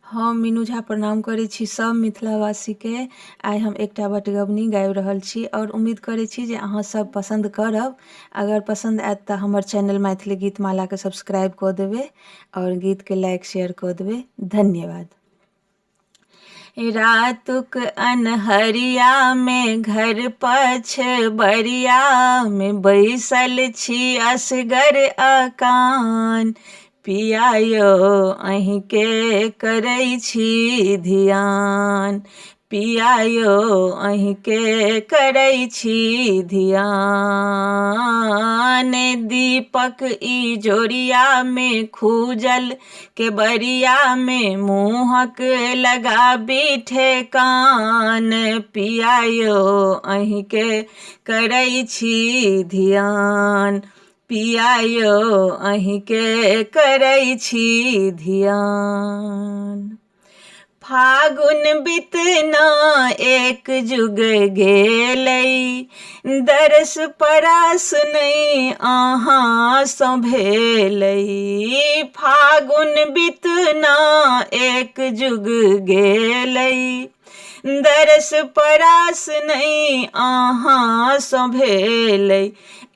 हम मीनू झा प्रणाम करै छी सब मिथिलावासीके। आइ हम एकटा बटगबनी गाबि रहल छी और उम्मीद करै छी जे अहाँ सब पसंद करब। अगर पसंद आयत तऽ हमर चैनल मैथिली गीतमालाके सब्सक्राइब कऽ देबै और गीतके लाइक शेयर कऽ देबै। धन्यवाद। रातुक अन्हरिया में घर पछबरिया में बैसल छी असगर अकान। पिया यौ अहिंके करै छी ध्यान। पिया यौ अहिंके करै छी ध्यान। दीपक इजोरिया में खूजल के बरिया में मुँहक लगाबी ठेकान। पिया यौ अहिंके करै छी ध्यान। पिया यौ अहिंके करै छी ध्यान। फागुन बितना एक जुग गेलै, दरस परास नहीं अहाँ सँ भेलै। फागुन बितना एक जुग गेलै, दरस परास नहीं अहाँ सँ भेलै।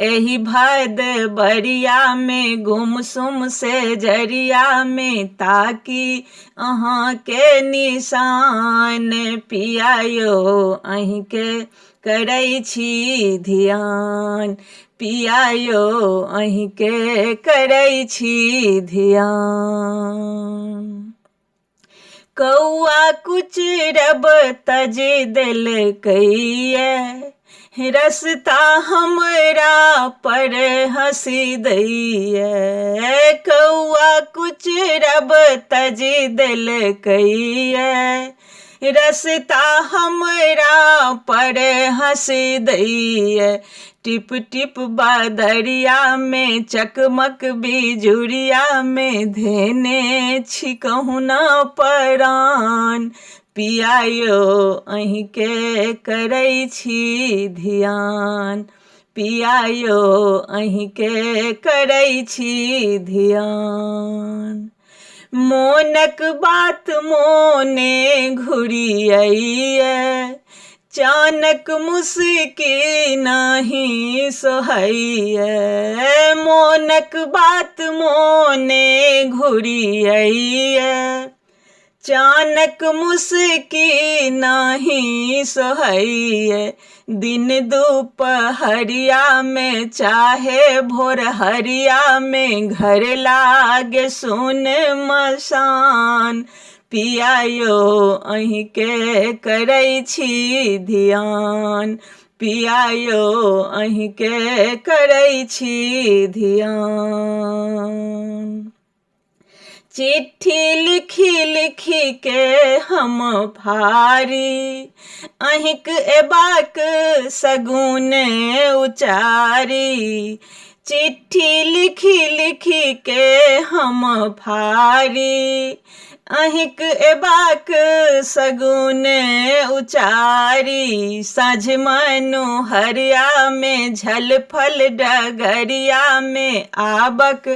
एही भदबरिया में गुमसुम से जरिया में ताकी अहाँ के निशान। पिया यौ अहिंके करै छी ध्यान। पिया यौ अहिंके करै छी ध्यान। कौआ कुचरब तज देलकैये, रस्ता हमरा पर हँसी दैये। कौआ कुचरब तज देलकैये, रस्ता हमरा पर हँसी दैये। टिप टिप बादरिया में चकमक बिजुरिया में धेने छी कहुना परान। पिया यौ अहिंके करै छी ध्यान। पिया यौ अहिंके करै छी ध्यान। मोनक बात मोने घुरियैये, चानक मुस्की नहीं सोहैये। मोनक बात मोने घुरियैये, चानक मुस्की नहीं सोहैये। दिन दुपहरिया में चाहे भोर हरिया में घर लागे सुनमसान। पिया यौ अहिंके करै छी ध्यान। पिया यौ अहिंके करै छी ध्यान। चिट्ठी लिखी लिखी के हम फारी, अहिंक एबाक सगुन उचारी। चिट्ठी लिखी लिखी के हम फारी, अहिंक एबाक सगुन उचारी। साँझ मनोहरिया में झलफल डगरिया में आबक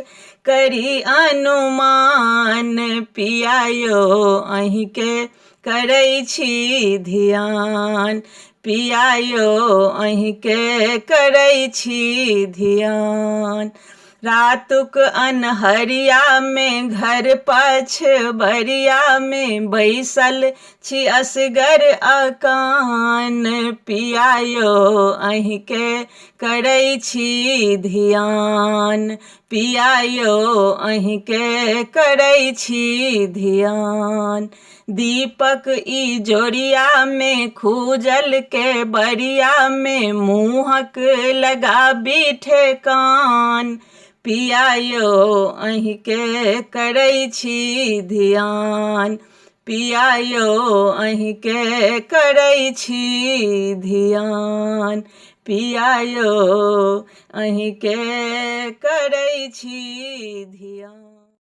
करी अनुमान। पिया यौ अहिंके करै छी ध्यान। पिया यौ अहिंके करै छी ध्यान। रातुक अन्हरिया में घर पछबरिया में बैसल छी असगर अकान। पिया यौ अहिंके करै छी ध्यान। पिया यौ अहिंके करै छी ध्यान। दीपक इजोरिया में खूजल के बरिया में मुँहक लगाबी ठेकान। पिया यौ अहिंके करै छी ध्यान। पिया यौ अहिंके करै छी ध्यान। पिया यौ अहिंके करै छी ध्यान।